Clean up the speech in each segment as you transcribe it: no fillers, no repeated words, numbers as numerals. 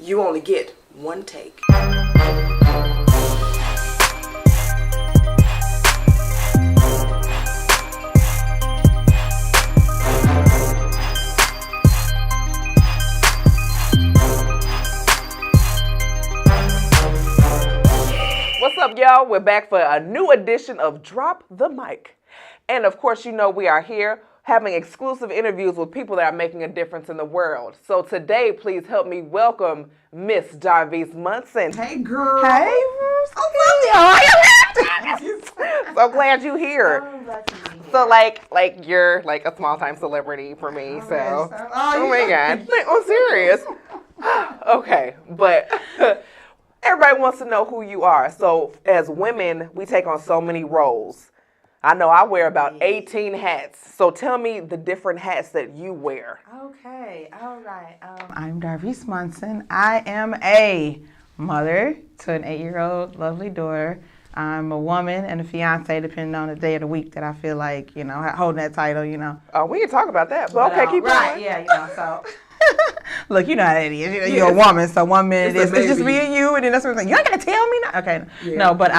You only get one take. What's up, y'all? We're back for a new edition of Drop the Mic. And of course, you know we are here having exclusive interviews with people that are making a difference in the world. So today, please help me welcome Miss Darvece Monson. Hey, girl. Hey. So glad you're here. I'm glad to be here. So like you're like a small time celebrity for me. So oh my God, I'm serious. Okay, but everybody wants to know who you are. So as women, we take on so many roles. I know I wear about 18 hats. So tell me the different hats that you wear. Okay, all right. I'm Darvece Monson. I am a mother to an 8-year-old lovely daughter. I'm a woman and a fiance, depending on the day of the week that I feel like, you know, holding that title, you know. Oh, we can talk about that. But okay, keep right, going. Yeah, you know, so. Look, you know how that is. You're a woman, so 1 minute it's just me and you, and then that's what I'm saying. You ain't gonna tell me now. Okay, yeah. No, but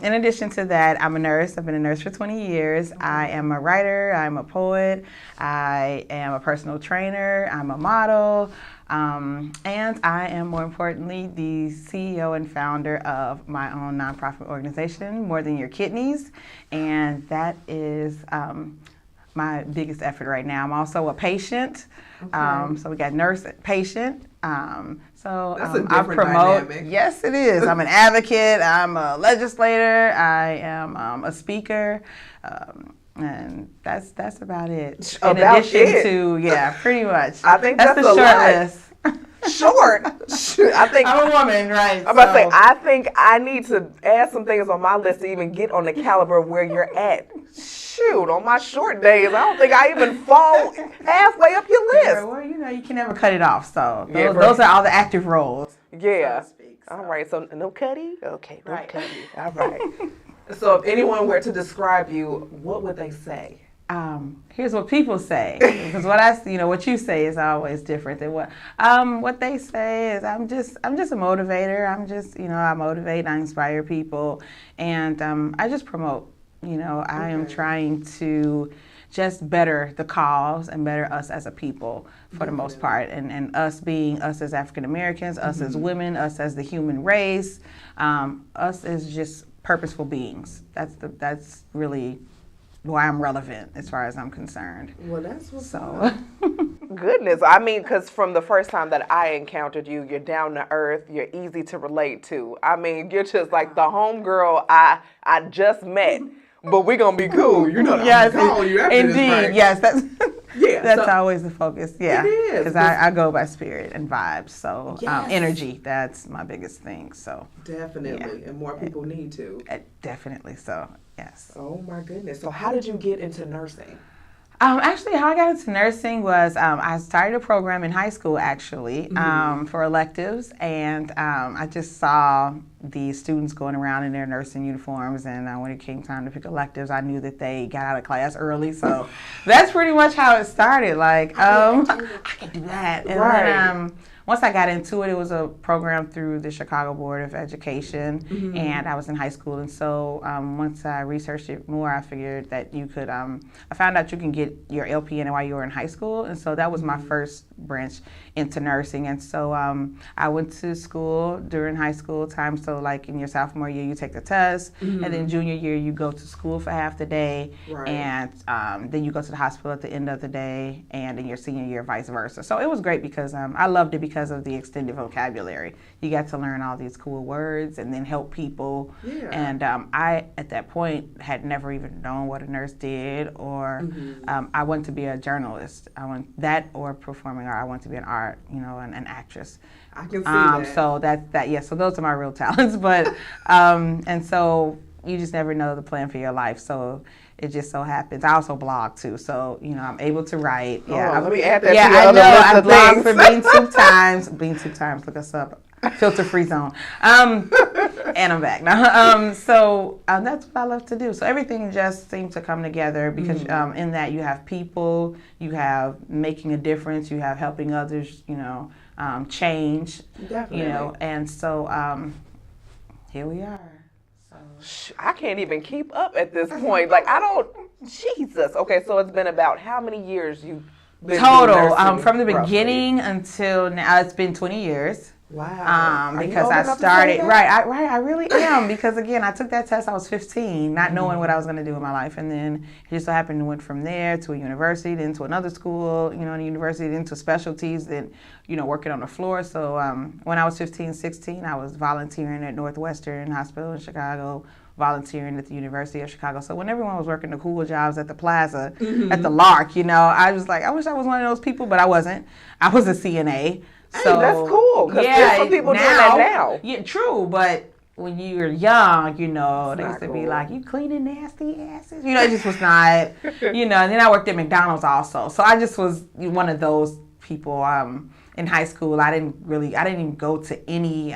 in addition to that, I'm a nurse. I've been a nurse for 20 years. I am a writer. I'm a poet. I am a personal trainer. I'm a model. And I am, more importantly, the CEO and founder of my own nonprofit organization, More Than Your Kidneys, and that is my biggest effort right now. I'm also a patient, so we got nurse, patient. That's a I different promote. dynamic. Yes, it is. I'm an advocate. I'm a legislator. I am a speaker. And that's about it. In addition to, pretty much. I think that's the a short lot. list. Short. I think I'm a woman, right? I'm about to say, I think I need to add some things on my list to even get on the caliber of where you're at. Shoot, on my short days, I don't think I even fall halfway up your list. Yeah, well, you know, you can never cut it off. So those are all the active roles. Yeah. So to speak, All right. So no cutty? Okay, no Right. cutty. All right. So if anyone were to describe you, what would they say? Here's what people say, because what you say is always different than what they say is I'm just a motivator. I motivate, I inspire people, and I just promote. I am trying to just better the cause and better us as a people for the most part, and us being us as African Americans, us as women, us as the human race, us as just purposeful beings. That's really why I'm relevant as far as I'm concerned. Well, that's what's up. Goodness. I mean, because from the first time that I encountered you, you're down to earth, you're easy to relate to. I mean, you're just like the homegirl I just met, but we're going to be cool. You know, yes, call you after indeed. this, right? Yes, that's so, always the focus. Yeah, it is. Because I go by spirit and vibes. So Yes. energy, that's my biggest thing. So Definitely, and more people need to. definitely. So yes. Oh my goodness. So how did you get into nursing? Actually, how I got into nursing was I started a program in high school, actually, for electives, and I just saw the students going around in their nursing uniforms, and when it came time to pick electives, I knew that they got out of class early, so that's pretty much how it started. Like, I can do that. And then once I got into it, it was a program through the Chicago Board of Education, and I was in high school. And so once I researched it more, I figured that you could, I found out you can get your LPN while you were in high school. And so that was my first branch into nursing. And so I went to school during high school time. So like in your sophomore year, you take the test, and then junior year, you go to school for half the day, and then you go to the hospital at the end of the day, and in your senior year, vice versa. So it was great because I loved it because of the extended vocabulary. You got to learn all these cool words and then help people. Yeah. And I, at that point, had never even known what a nurse did, or I wanted to be a journalist. I want that, or performing art. I wanted to be an art, an actress. I can see that. So so those are my real talents. But and so you just never know the plan for your life. So it just so happens. I also blog too, so I'm able to write. Yeah, let me add that. Yeah, to your I other know. list I of blog things. for Bean Times. Bean Times. Look us up. Filter free zone. And I'm back now. So that's what I love to do. So everything just seems to come together because in that you have people, you have making a difference, you have helping others, change. Definitely. And so here we are. I can't even keep up at this point. Like, I don't, Jesus. Okay, so it's been about how many years you've been total, from the beginning until now, it's been 20 years. Wow. Because I started, I really am. Because again, I took that test, I was 15, not knowing what I was going to do in my life. And then it just so happened to went from there to a university, then to another school, in a university, then to specialties, then, working on the floor. So when I was 15, 16, I was volunteering at Northwestern Hospital in Chicago, volunteering at the University of Chicago. So when everyone was working the cool jobs at the plaza, at the Lark, I was like, I wish I was one of those people, but I wasn't. I was a CNA. So, hey, that's cool. Because there's some people doing that now. Yeah, true. But when you were young, they used to be like, you cleaning nasty asses. It just was not, and then I worked at McDonald's also. So I just was one of those people in high school. I didn't even go to any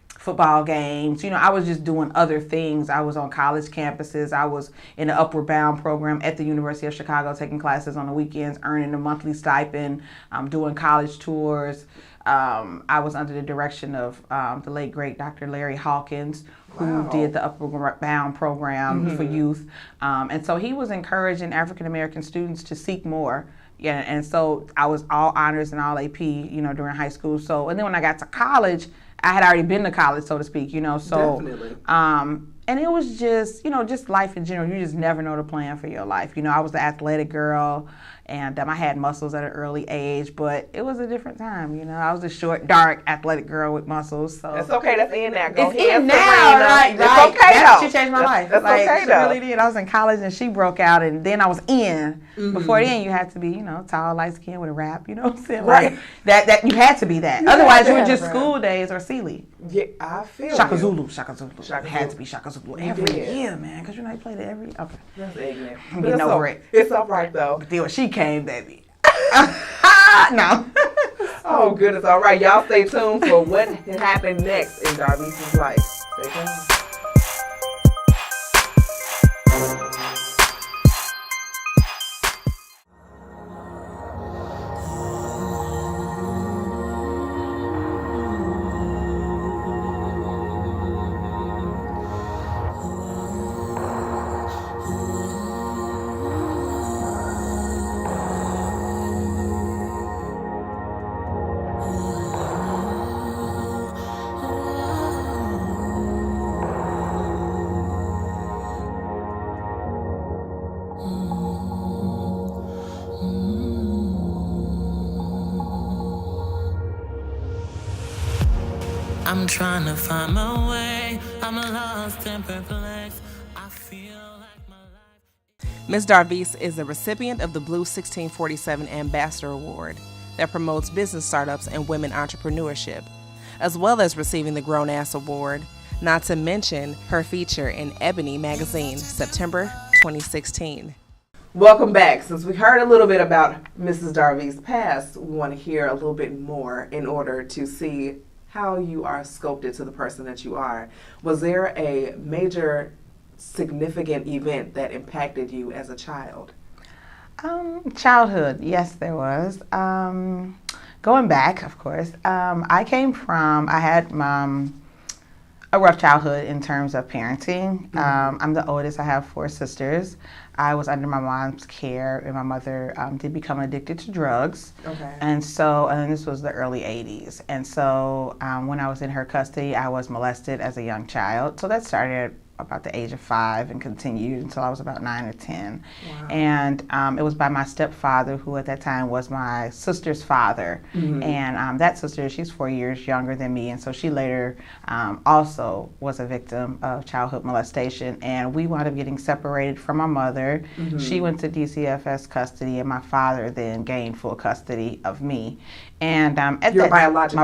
football games. I was just doing other things. I was on college campuses. I was in the Upward Bound program at the University of Chicago, taking classes on the weekends, earning a monthly stipend, doing college tours. I was under the direction of the late, great Dr. Larry Hawkins, who did the Upward Bound program for youth. And so he was encouraging African-American students to seek more. Yeah, and so I was all honors and all AP, during high school. So, and then when I got to college, I had already been to college, so to speak, so, definitely. And it was just, just life in general. You just never know the plan for your life. I was the athletic girl, and I had muscles at an early age, but it was a different time, I was a short, dark, athletic girl with muscles. So it's okay. That's in now. It's in now, right? It's okay, though. She changed my life. That's okay, she though. really did. I was in college, and she broke out, and then I was in. Before then, you had to be, tall, light skin with a wrap. You know what I'm saying? Right. Like, that you had to be that. Otherwise, you were just school days or Sealy. Yeah, I feel Shaka you. Zulu. It had to be Shaka Zulu every year, man. Because you played it every. Okay. That's ignorant. I'm getting over it. It's all right though. But then when she came, baby. No. Oh goodness. All right, y'all stay tuned for what happened next in Darvece's life. Stay tuned. I'm trying to find my way. I'm lost and perplexed. I feel like my life. Ms. Darvece is a recipient of the Blue 1647 Ambassador Award that promotes business startups and women entrepreneurship, as well as receiving the Grown Ass Award, not to mention her feature in Ebony magazine, September 2016. Welcome back. Since we heard a little bit about Mrs. Darvece's past, we want to hear a little bit more in order to see how you are sculpted to the person that you are. Was there a major significant event that impacted you as a child? Childhood, yes, there was. Going back, of course, I had a rough childhood in terms of parenting. I'm the oldest. I have 4 sisters. I was under my mom's care, and my mother did become addicted to drugs. Okay. And this was the early 80s. And so when I was in her custody, I was molested as a young child. So that started at about the age of 5 and continued until I was about 9 or 10. Wow. And it was by my stepfather, who at that time was my sister's father. And that sister, she's 4 years younger than me, and so she later also was a victim of childhood molestation. And we wound up getting separated from my mother. She went to DCFS custody, and my father then gained full custody of me. And my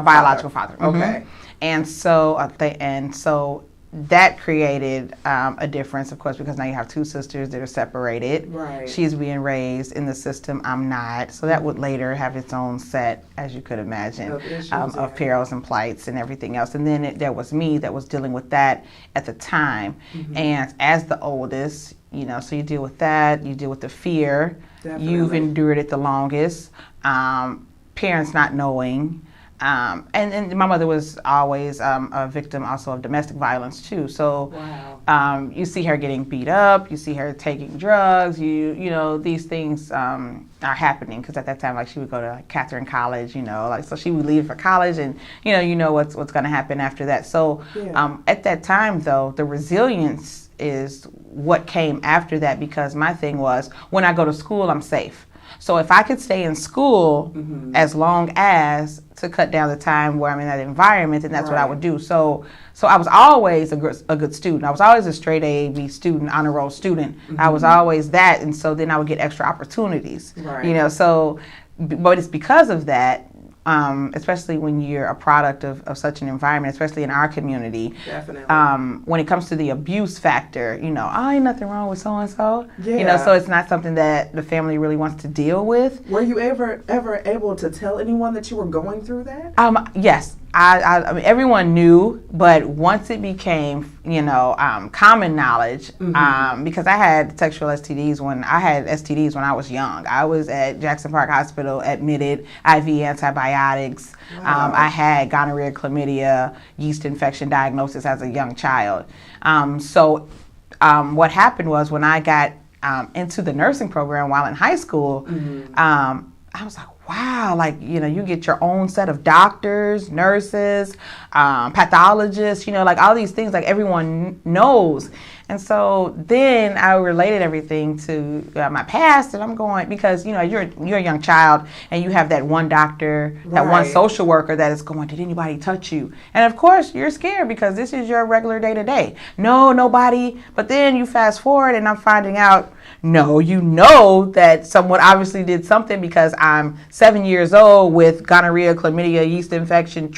biological father. Okay. And so that created a difference, of course, because now you have 2 sisters that are separated. Right. She's being raised in the system, I'm not. So that would later have its own set, as you could imagine, of perils and plights and everything else. And then there was me that was dealing with that at the time. And as the oldest, so you deal with that, you deal with the fear. Definitely. You've endured it the longest. Parents not knowing. And my mother was always a victim also of domestic violence too. So you see her getting beat up, you see her taking drugs, you know, these things are happening because at that time, like, she would go to Catherine College, you know, like, so she would leave for college, and you know what's going to happen after that. So at that time, though, the resilience is what came after that, because my thing was, when I go to school, I'm safe. So if I could stay in school as long as to cut down the time where I'm in that environment, then that's what I would do. So I was always a good student. I was always a straight A, B student, honor roll student. I was always that, and so then I would get extra opportunities. You know, so, but it's because of that. Especially when you're a product of such an environment, especially in our community. Definitely. When it comes to the abuse factor, you know, ain't nothing wrong with so-and-so. Yeah. You know, so it's not something that the family really wants to deal with. Were you ever able to tell anyone that you were going through that? Yes. I mean, everyone knew, but once it became, you know, common knowledge, because I had sexual STDs when I was young. I was at Jackson Park Hospital, admitted, IV antibiotics. I had gonorrhea, chlamydia, yeast infection diagnosis as a young child. So what happened was, when I got into the nursing program while in high school, I was like, wow, like, you know, you get your own set of doctors, nurses, pathologists, you know, like all these things, like everyone knows. And so then I related everything to my past, and I'm going, because, you know, you're a young child, and you have that one doctor, that one social worker that is going, did anybody touch you? And of course you're scared, because this is your regular day to day. No, nobody. But then you fast forward, and I'm finding out, no, you know that someone obviously did something, because I'm 7 years old with gonorrhea, chlamydia, yeast infection,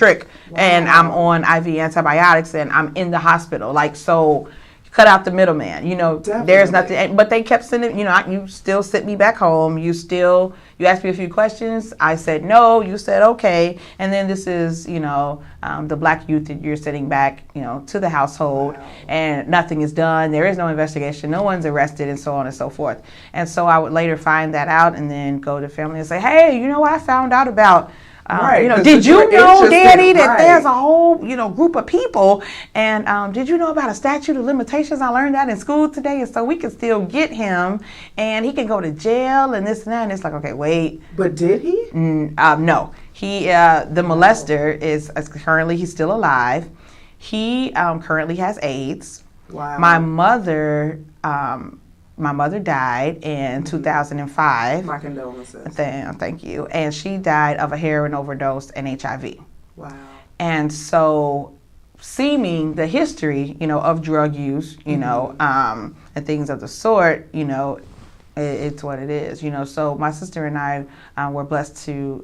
and I'm on IV antibiotics, and I'm in the hospital. Like, so cut out the middleman, you know. Definitely. There's nothing, but they kept sending, you know, you still sent me back home. You asked me a few questions. I said no, you said okay. And then this is, you know, the black youth that you're sending back, you know, to the household, and nothing is done. There is no investigation. No one's arrested, and so on and so forth. And so I would later find that out, and then go to family and say, hey, you know, I found out about, you know, did you know, Daddy, that there's a whole, you know, group of people, and did you know about a statute of limitations? I learned that in school today, and so we can still get him, and he can go to jail, and this and that. And it's like, okay, wait. But did he? No. He, the molester is currently, he's still alive. He currently has AIDS. Wow. My mother died in 2005. My condolences. Thank you. And she died of a heroin overdose and HIV. Wow. And so, seeming the history, you know, of drug use, you know, and things of the sort, you know, it's what it is, you know. So my sister and I were blessed to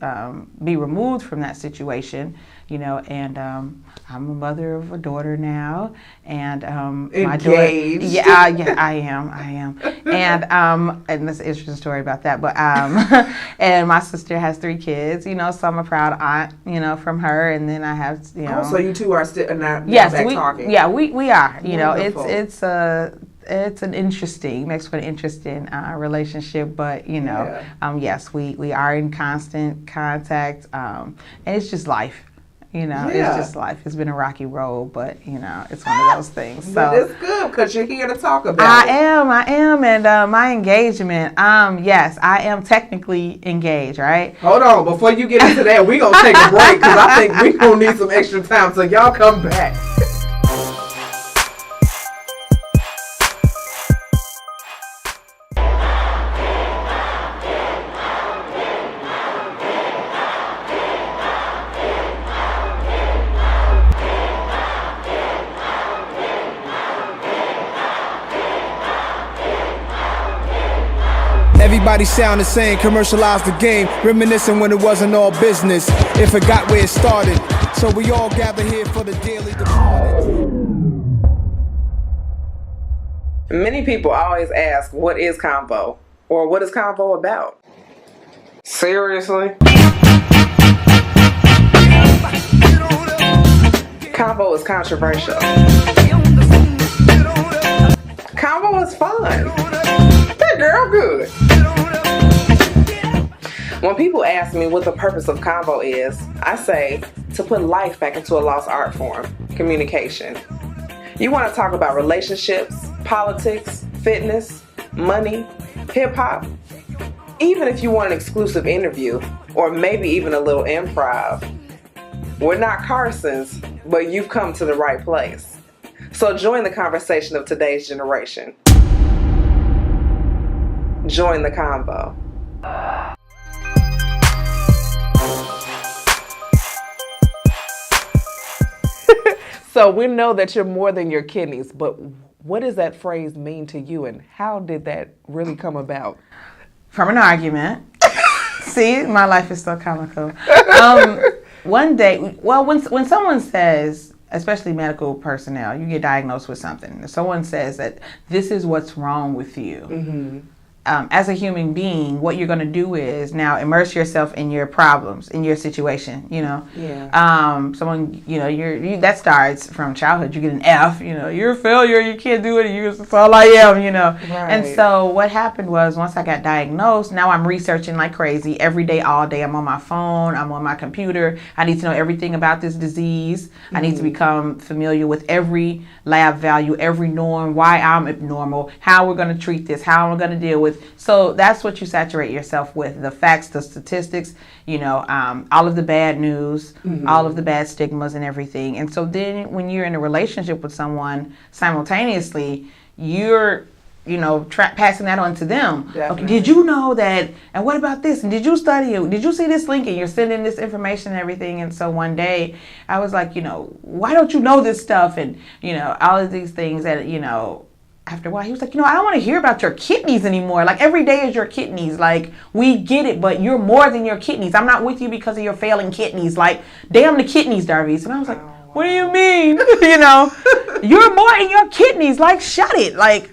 be removed from that situation, you know, and I'm a mother of a daughter now, and my daughter, I am, and that's an interesting story about that, but and my sister has 3 kids, you know, so I'm a proud aunt, you know, from her, and then I have, you know. Oh, so you two are still back talking. Yeah, we are, you know. It's an interesting, makes for an interesting relationship, but, you know, yes, we are in constant contact, and it's just life. You know, it's just life. It's been a rocky road, but, you know, it's one of those things. So but it's good, because you're here to talk about it. I am, and my engagement, yes, I am technically engaged, right? Hold on, before you get into that, we're going to take a break, because I think we're going to need some extra time, so y'all come back. Everybody sound the same, commercialize the game, reminiscing when it wasn't all business. It forgot where it started, so we all gather here for the daily departed. Many people always ask, what is C.O.N.V.O? Or what is C.O.N.V.O about? Seriously? C.O.N.V.O is controversial. C.O.N.V.O is fun. That girl good. When people ask me what the purpose of C.O.N.V.O is, I say to put life back into a lost art form, communication. You want to talk about relationships, politics, fitness, money, hip-hop? Even if you want an exclusive interview, or maybe even a little improv. We're not Carsons, but you've come to the right place. So join the conversation of today's generation. Join the C.O.N.V.O. So we know that you're more than your kidneys, but what does that phrase mean to you, and how did that really come about? From an argument. See, my life is so comical. One day, well, when someone says, especially medical personnel, you get diagnosed with something. If someone says that this is what's wrong with you, as a human being, what you're going to do is now immerse yourself in your problems, in your situation, you know. Yeah. Someone, you know, that starts from childhood. You get an F, you know, you're a failure, you can't do it, that's all I am, you know. Right. And so what happened was once I got diagnosed, now I'm researching like crazy every day, all day. I'm on my phone, I'm on my computer. I need to know everything about this disease. I need to become familiar with every lab value, every norm, why I'm abnormal, how we're going to treat this, how I'm going to deal with. So that's what you saturate yourself with, the facts, the statistics, you know, all of the bad news, all of the bad stigmas and everything. And so then when you're in a relationship with someone, simultaneously, you're, you know, passing that on to them. Okay, did you know that, and what about this, and did you study it, did you see this link, and you're sending this information and everything. And so one day I was like, you know, why don't you know this stuff, and, you know, all of these things that, you know, after a while, he was like, you know, I don't want to hear about your kidneys anymore. Like, every day is your kidneys. Like, we get it, but you're more than your kidneys. I'm not with you because of your failing kidneys. Like, damn the kidneys, Darvece. And I was like, what do you mean? You know, you're more in your kidneys. Like, shut it. Like,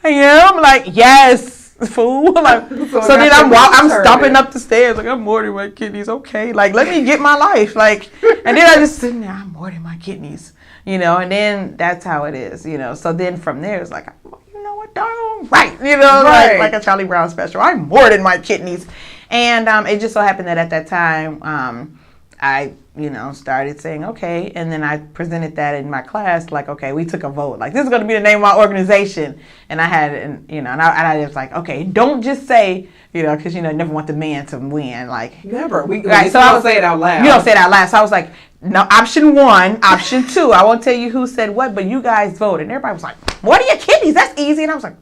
I am. Like, yes, fool. Like, so then I'm stomping up the stairs. Like, I'm more than my kidneys. Okay. Like, let me get my life. Like, and then I just sit there, I'm more than my kidneys. You know, and then that's how it is, you know. So then from there, it's like, you know what, darn right, you know, right. like a Charlie Brown special. I'm more than my kidneys. And it just so happened that at that time, I, you know, started saying, okay. And then I presented that in my class, like, okay, we took a vote. Like, this is going to be the name of my organization. And I had, you know, and I was like, okay, don't just say, you know, because, you know, you never want the man to win. Like, never. Right, so I don't say it out loud. You don't say it out loud. So I was like, no, option 1, option 2. I won't tell you who said what, but you guys voted. And everybody was like, what are your kidneys? That's easy. And I was like,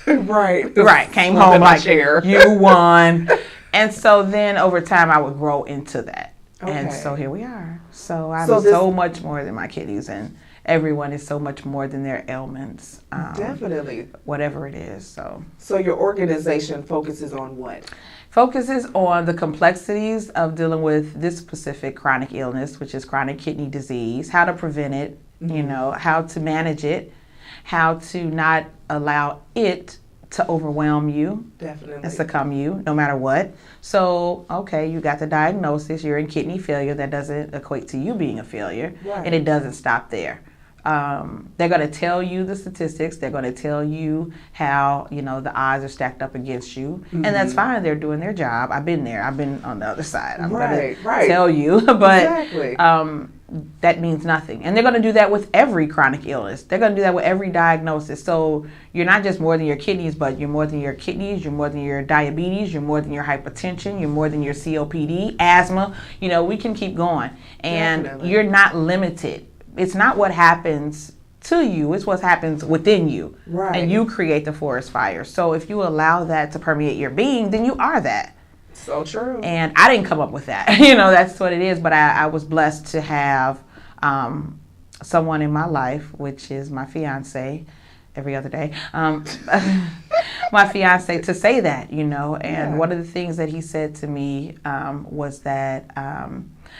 right. Came home like, you won. And so then over time, I would grow into that. Okay. And so here we are. So I'm so much more than my kidneys, and everyone is so much more than their ailments. Definitely. Whatever it is. So your organization focuses on what? Focuses on the complexities of dealing with this specific chronic illness, which is chronic kidney disease, how to prevent it, you know, how to manage it, how to not allow it to overwhelm you. Definitely. And succumb you, no matter what. So, okay, you got the diagnosis, you're in kidney failure. That doesn't equate to you being a failure. Right. And it doesn't stop there. They're going to tell you the statistics. They're going to tell you how, you know, the odds are stacked up against you. And that's fine. They're doing their job. I've been there. I've been on the other side. I'm going to tell you. But that means nothing. And they're going to do that with every chronic illness. They're going to do that with every diagnosis. So you're not just more than your kidneys, but you're more than your kidneys. You're more than your diabetes. You're more than your hypertension. You're more than your COPD, asthma. You know, we can keep going. And you're not limited. It's not what happens to you, it's what happens within you. Right. And you create the forest fire. So if you allow that to permeate your being, then you are that. So true. And I didn't come up with that. You know, that's what it is. But I was blessed to have someone in my life, which is my fiance, every other day. My fiance, to say that, you know. And one of the things that he said to me was that,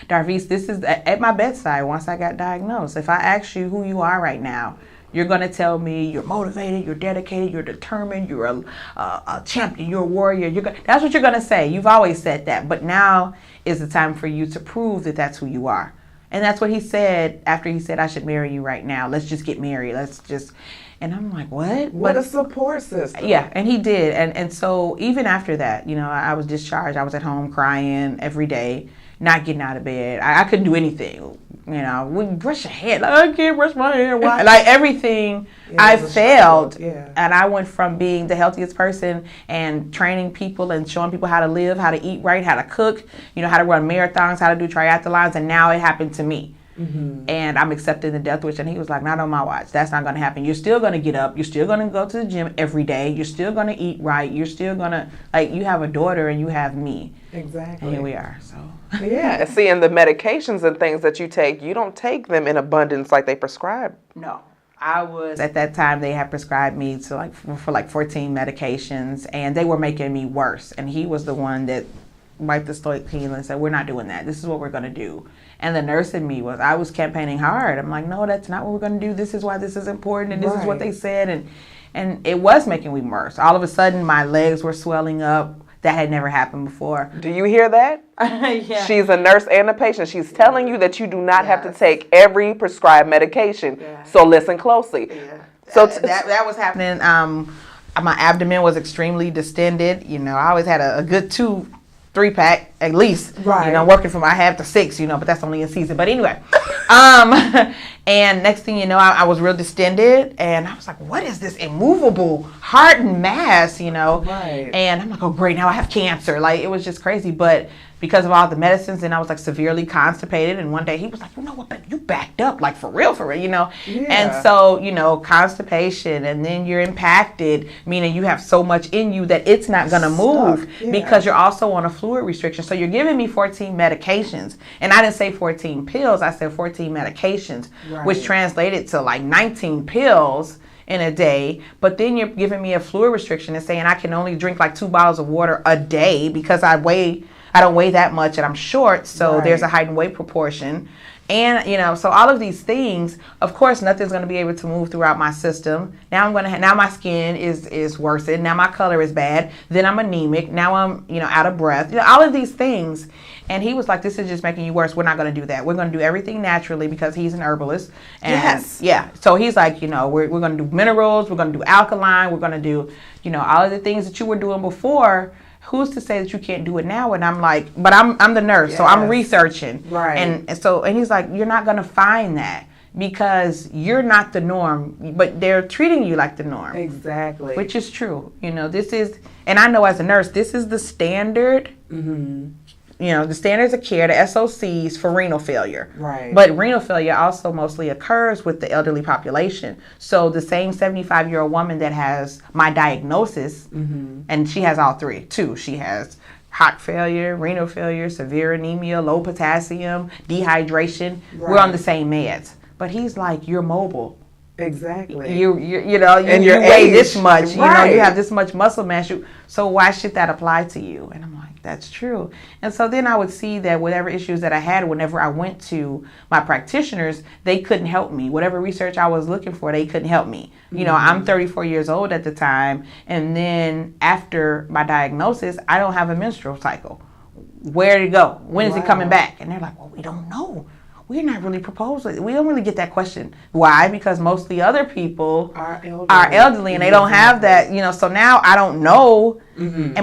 Darvece, this is at my bedside once I got diagnosed. If I ask you who you are right now, you're going to tell me you're motivated, you're dedicated, you're determined, you're a champion, you're a warrior. That's what you're going to say. You've always said that. But now is the time for you to prove that that's who you are. And that's what he said after he said, I should marry you right now. Let's just get married. And I'm like, what? What a support system. Yeah, and he did. And so even after that, I was discharged. I was at home crying every day, not getting out of bed. I couldn't do anything. We brush your hair. Like, I can't brush my hair. Why? Like everything, I failed. Yeah. And I went from being the healthiest person and training people and showing people how to live, how to eat right, how to cook, how to run marathons, how to do triathlons. And now it happened to me. Mm-hmm. And I'm accepting the death wish. And he was like, not on my watch. That's not going to happen. You're still going to get up. You're still going to go to the gym every day. You're still going to eat right. You're still going to, you have a daughter and you have me. Exactly. And here we are. So. Yeah. See, and the medications and things that you take, you don't take them in abundance like they prescribe. No. At that time, they had prescribed me for 14 medications, and they were making me worse. And he was the one that wiped the slate clean and said, we're not doing that. This is what we're going to do. And the nurse in me I was campaigning hard. I'm like, no, that's not what we're going to do. This is why this is important, and this is what they said. And it was making me worse. All of a sudden, my legs were swelling up. That had never happened before. Do you hear that? Yeah. She's a nurse and a patient. She's telling you that you do not have to take every prescribed medication. Yeah. So listen closely. Yeah. So that was happening. My abdomen was extremely distended. I always had a good 2-3 pack at least. Right. Working from I have to 6. But that's only in season. But anyway, and next thing you know, I was real distended, and I was like, what is this immovable hardened mass? Right. And I'm like, oh great, now I have cancer. It was just crazy. But because of all the medicines, and I was severely constipated. And one day he was like, you know what, but you backed up, for real, Yeah. And so, constipation, and then you're impacted, meaning you have so much in you that it's not going to move because you're also on a fluid restriction. So you're giving me 14 medications. And I didn't say 14 pills, I said 14 medications, which translated to 19 pills in a day. But then you're giving me a fluid restriction and saying I can only drink 2 bottles of water a day because I don't weigh that much and I'm short, so there's a height and weight proportion. And so all of these things, of course, nothing's going to be able to move throughout my system. Now now my skin is worsened. Now my color is bad. Then I'm anemic. Now I'm out of breath. All of these things. And he was like, this is just making you worse. We're not going to do that. We're going to do everything naturally because he's an herbalist. And yes. Yeah. So he's like, we're going to do minerals. We're going to do alkaline. We're going to do, all of the things that you were doing before. Who's to say that you can't do it now? And I'm like, but I'm the nurse, so I'm researching. Right. And he's like, you're not going to find that because you're not the norm, but they're treating you like the norm. Exactly. Which is true. This is, and I know as a nurse, this is the standard. Mm-hmm. The standards of care, the SOCs for renal failure. Right. But renal failure also mostly occurs with the elderly population. So the same 75-year-old woman that has my diagnosis, and she has all three, too. She has heart failure, renal failure, severe anemia, low potassium, dehydration. Right. We're on the same meds. But he's like, you're mobile. Exactly. You weigh this much. You have this much muscle mass. So why should that apply to you? And I'm like, that's true. And so then I would see that whatever issues that I had, whenever I went to my practitioners, they couldn't help me. Whatever research I was looking for, they couldn't help me. I'm 34 years old at the time. And then after my diagnosis, I don't have a menstrual cycle. Where to go? When is it coming back? And they're like, well, we don't know. We're not really proposing. We don't really get that question. Why? Because mostly other people are elderly and they don't have that, so now I don't know. Mm-hmm.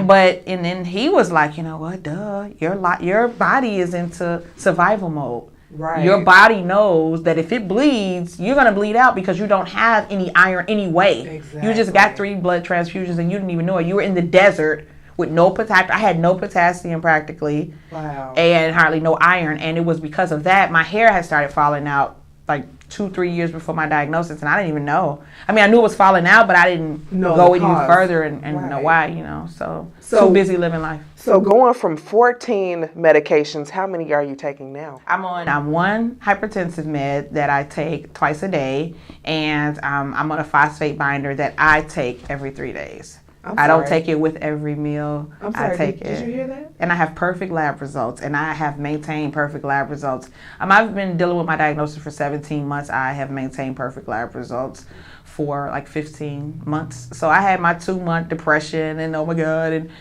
And then he was like, what, duh, your body is into survival mode. Right. Your body knows that if it bleeds, you're going to bleed out because you don't have any iron anyway. Exactly. You just got 3 blood transfusions and you didn't even know it. You were in the desert with no potassium. I had no potassium practically. Wow. And hardly no iron. And it was because of that, my hair had started falling out 2-3 years before my diagnosis, and I didn't even know. I mean, I knew it was falling out, but I didn't go any further and know why, So too busy living life. So going from 14 medications, how many are you taking now? I'm on one hypertensive med that I take twice a day, and I'm on a phosphate binder that I take every 3 days. I don't take it with every meal. I'm sorry, I take did you hear that? And I have perfect lab results, and I have maintained perfect lab results. I've been dealing with my diagnosis for 17 months. I have maintained perfect lab results for 15 months. So I had my 2-month depression, and oh my God, and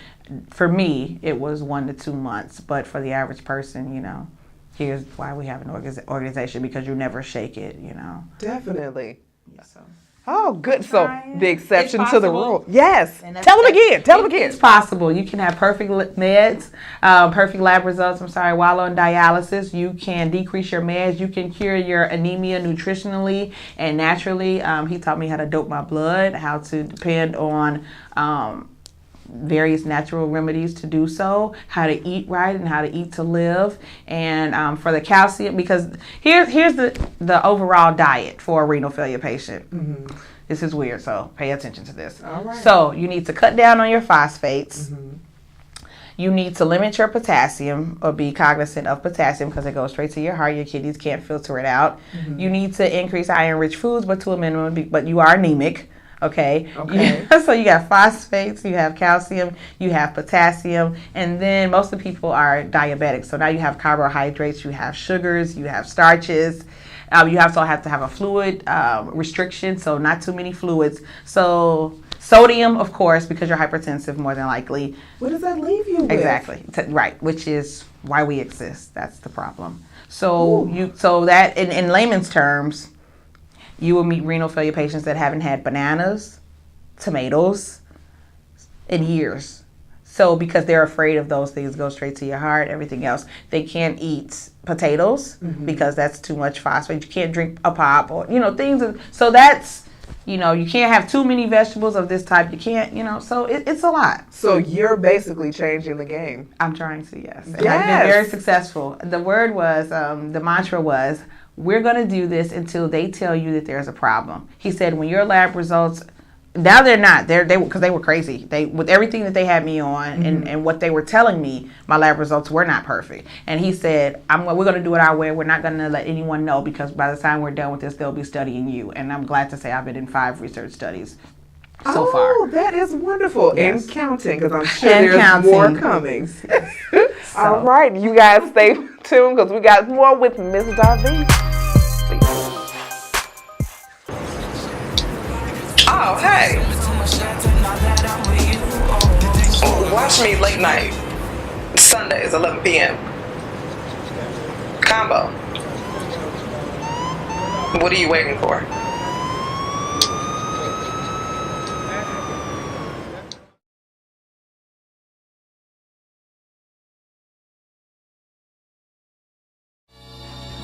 for me, it was 1 to 2 months. But for the average person, here's why we have an organization, because you never shake it, you know. Definitely. So. Oh, good. So the exception It's to the possible. rule. Yes. Tell them again. Tell them again. It's possible. You can have perfect meds, perfect lab results. While on dialysis, you can decrease your meds. You can cure your anemia nutritionally and naturally. He taught me how to dope my blood, how to depend on various natural remedies to do so, how to eat right and how to eat to live, and for the calcium, because here's the overall diet for a renal failure patient. Mm-hmm. This is weird, so pay attention to this. All right. So you need to cut down on your phosphates. Mm-hmm. You need to limit your potassium, or be cognizant of potassium, because it goes straight to your heart. Your kidneys can't filter it out. Mm-hmm. You need to increase iron-rich foods, but to a minimum, but you are anemic. Okay. So you got phosphates, you have calcium, you have potassium, and then most of the people are diabetic. So now you have carbohydrates, you have sugars, you have starches. You also have to have a fluid restriction, so not too many fluids. So sodium, of course, because you're hypertensive, more than likely. What does that leave you with? Exactly. Right, which is why we exist. That's the problem. So that in layman's terms, you will meet renal failure patients that haven't had bananas, tomatoes in years. So because they're afraid of those things, go straight to your heart, everything else. They can't eat potatoes because that's too much phosphate. You can't drink a pop, or, things. So that's, you can't have too many vegetables of this type. You can't, so it's a lot. So you're basically changing the game. I'm trying to, yes. And I've been very successful. The word was, the mantra was, we're going to do this until they tell you that there's a problem. He said, when your lab results, now they're not, because they were crazy. With everything that they had me on and what they were telling me, my lab results were not perfect. And he said, we're going to do it our way. We're not going to let anyone know, because by the time we're done with this, they'll be studying you. And I'm glad to say I've been in 5 research studies so far. Oh, that is wonderful. Yes. And counting, because I'm sure there's more coming. All right, you guys stay tuned, because we got more with Ms. Darvece. Oh, hey. Watch me late night. Sundays, 11 p.m. C.O.N.V.O. What are you waiting for?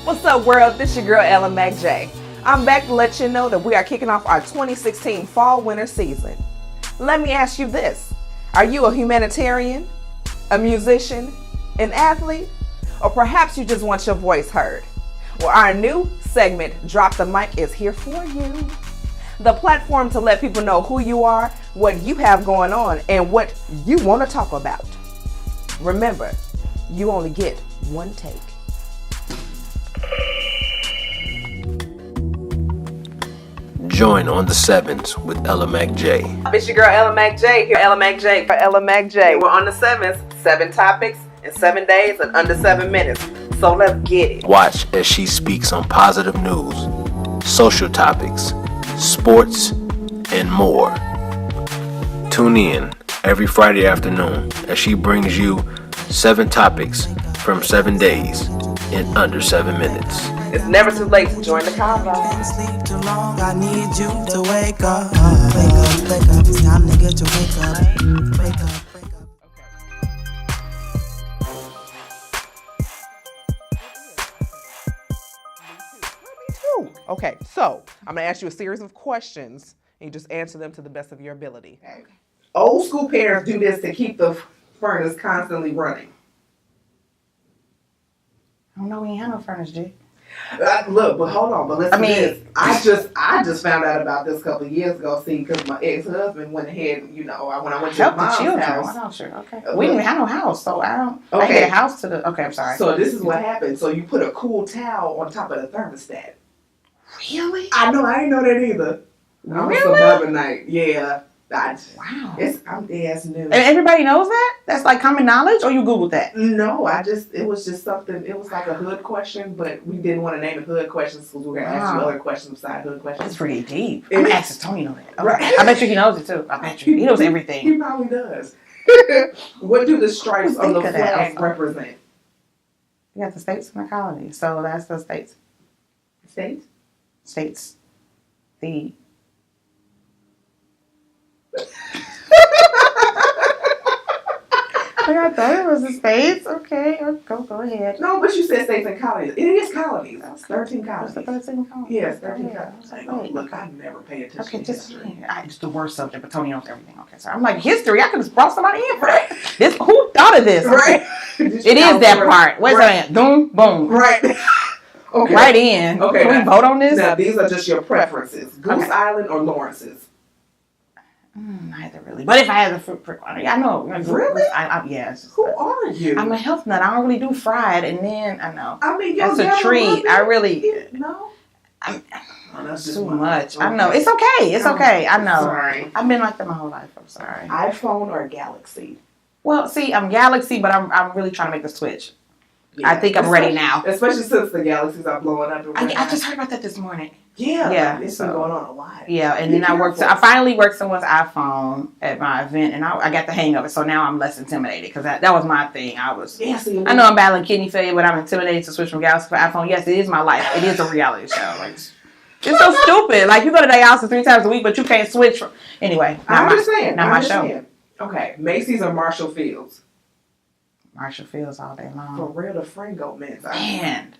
What's up, world? This your girl, Ella Mac J. I'm back to let you know that we are kicking off our 2016 fall-winter season. Let me ask you this. Are you a humanitarian, a musician, an athlete, or perhaps you just want your voice heard? Well, our new segment, Drop the Mic, is here for you. The platform to let people know who you are, what you have going on, and what you want to talk about. Remember, you only get one take. Join on the 7s with Ella Mac J. It's your girl Ella Mac J here. Ella Mac J. Ella Mac J. We're on the 7s, 7 topics in 7 days and under 7 minutes. So let's get it. Watch as she speaks on positive news, social topics, sports, and more. Tune in every Friday afternoon as she brings you 7 topics from 7 days in under 7 minutes. It's never too late to join the convo. Can't sleep too long, I need you to wake up. Wake up, wake up, it's time to get your wake up. Wake up, wake up. Okay, so I'm going to ask you a series of questions, and you just answer them to the best of your ability. Okay. Old school parents do this to keep the furnace constantly running. I don't know, we ain't have no furnace, G. Look, but hold on, but listen to this. I just found out about this a couple of years ago, because my ex-husband went ahead, when I went to his mom's house. Oh, sure, okay. We didn't even have no house, so I had a house to the, okay, I'm sorry. So this is what happened. So you put a cool towel on top of the thermostat. Really? I know, I didn't know that either. I'm a suburbanite, yeah. Wow. I'm ass new. And everybody knows that? That's like common knowledge, or you Googled that? No, it was just something, it was like a hood question, but we didn't want to name it hood questions because we were going to ask you other questions besides hood questions. That's pretty deep. I'm going to ask Antonio that. Okay. Right. I bet you he knows it too. I bet you. He knows everything. He probably does. What do the stripes on the flags represent? You got the states and the colonies. So that's the states. States? States. The... I thought it was the states. Okay, go ahead. No, but you said states and colonies. It is colonies. It's 13 colonies. It's 13 colonies. Yes, 13 colonies. Oh, look, I never pay attention okay, to just history. it's the worst subject, but Tony knows everything. Okay, so I'm like history. I could have brought somebody in for that. This who thought of this? Right. It is that part. Where's that at? Boom, boom. Right. Okay. Right in. Okay. Can we vote on this? Now these are just your preferences: Goose Island or Lawrence's. Neither really. But if I had the fruit prick one, I know. Really? Yes. Who are you? I'm a health nut. I don't really do fried, and then I know. I mean, that's a treat. I really no. That's too much. Okay. I know. It's okay. It's okay. I know. Sorry. I've been like that my whole life. I'm sorry. iPhone or Galaxy? Well, see, I'm Galaxy, but I'm really trying to make the switch. Yeah. I think I'm ready now. Especially since the Galaxies are blowing up. I just heard about that this morning. Yeah. It's been going on a lot. Yeah, and then I finally worked someone's iPhone at my event, and I got the hang of it. So now I'm less intimidated because that was my thing. I know I'm battling kidney failure, but I'm intimidated to switch from Galaxy to iPhone. Yes, it is my life. It is a reality show. Like, it's so stupid. Like, you go to dialysis 3 times a week, but you can't switch from... Anyway, I understand. Not my show. Okay, Macy's or Marshall Fields? Marshall Fields all day long. For real, the Frango mints. Man.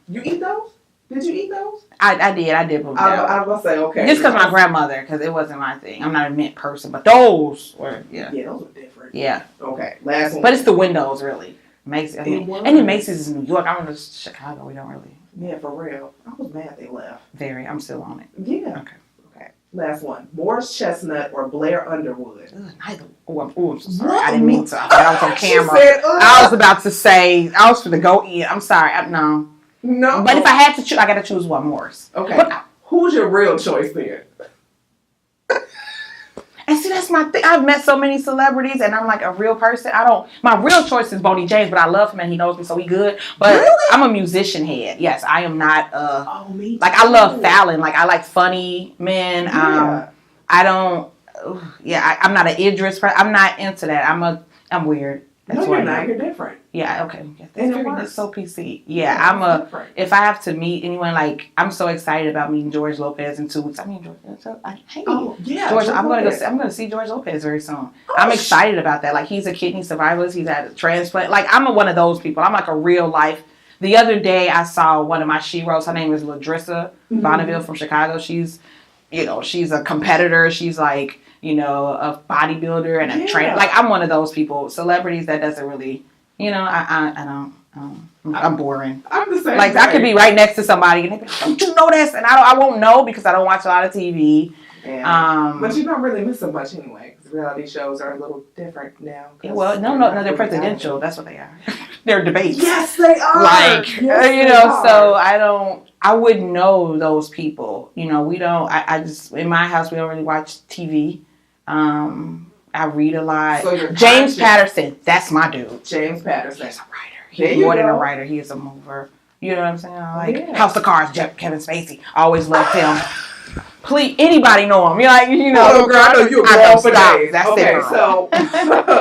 You eat those? Did you eat those? I did. I did. I was going to say, okay. Just because my grandmother, because it wasn't my thing. I'm not a mint person, but those were, Yeah, those were different. Yeah. Okay, last one. But it's the windows, really. Macy's. And then Macy's is New York. I remember Chicago. We don't really. Yeah, for real. I was mad they left. Very. I'm still on it. Yeah. Okay. Last one. Morris Chestnut or Blair Underwood? Neither. I'm so sorry. I didn't mean to. I thought I was on camera. Said, I was about to say, I was going to go in. I'm sorry. No. But if I had to choose, I got to choose one Morris. Okay. But who's your real choice then? And see, that's my thing. I've met so many celebrities, and I'm like a real person. My real choice is Boney James, but I love him, and he knows me, so we good. But really? I'm a musician head. Yes, I am not. Me too. Like, I love Fallon. Like, I like funny men. Yeah. I don't. I'm not an Idris. I'm not into that. I'm weird. That's no, you're not. You're different. Yeah, okay. Yeah, that's so PC. Yeah, if I have to meet anyone, like, I'm so excited about meeting George Lopez in 2 weeks. I mean, George, George, I'm gonna see George Lopez very soon. I'm excited about that. Like, he's a kidney survivalist. He's had a transplant. Like, I'm one of those people. I'm like a real life. The other day, I saw one of my sheroes. Her name is Ladrissa Bonneville from Chicago. She's a competitor. She's like, a bodybuilder and a trainer. Like, I'm one of those people. Celebrities that doesn't really, I don't. I'm boring. I'm the same. Like, I could be right next to somebody and they be like, don't you know this? And I won't know because I don't watch a lot of TV. Yeah. But you're not really missing much anyway, because reality shows are a little different now. Well, no, they're presidential. That's what they are. They're debates. Yes, they are. Like, so I wouldn't know those people. We don't, I just, in my house, we don't really watch TV. I read a lot. So James Patterson, that's my dude. James Patterson. He's a writer. He's more than a writer. He is a mover. You know what I'm saying? Like House of Cards, Kevin Spacey. Always loved him. Please, anybody know him? You're like, Oh, girl, I know you're wrong for days. That's okay, it. So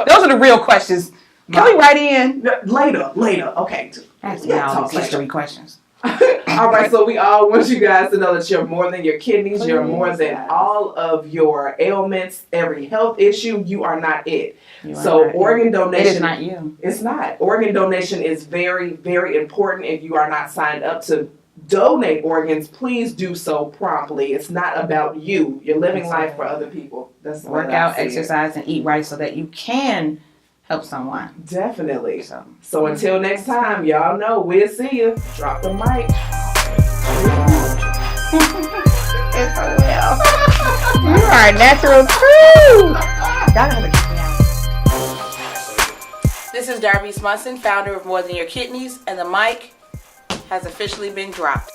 those are the real questions. Can we write in later? Okay. Ask me all these history questions. All right, so we all want you guys to know that you're more than your kidneys. You're more than all of your ailments, every health issue. You are not it. Organ donation. It is not you. It's not. Organ donation is very, very important. If you are not signed up to donate organs, please do so promptly. It's not about you. You're living life for other people. That's work out, exercise, and eat right so that you can help someone. Definitely. So until next time, y'all know, we'll see you. Drop the mic. It's so well. You are natural too. This is Darvece Monson, founder of More Than Your Kidneys, and the mic has officially been dropped.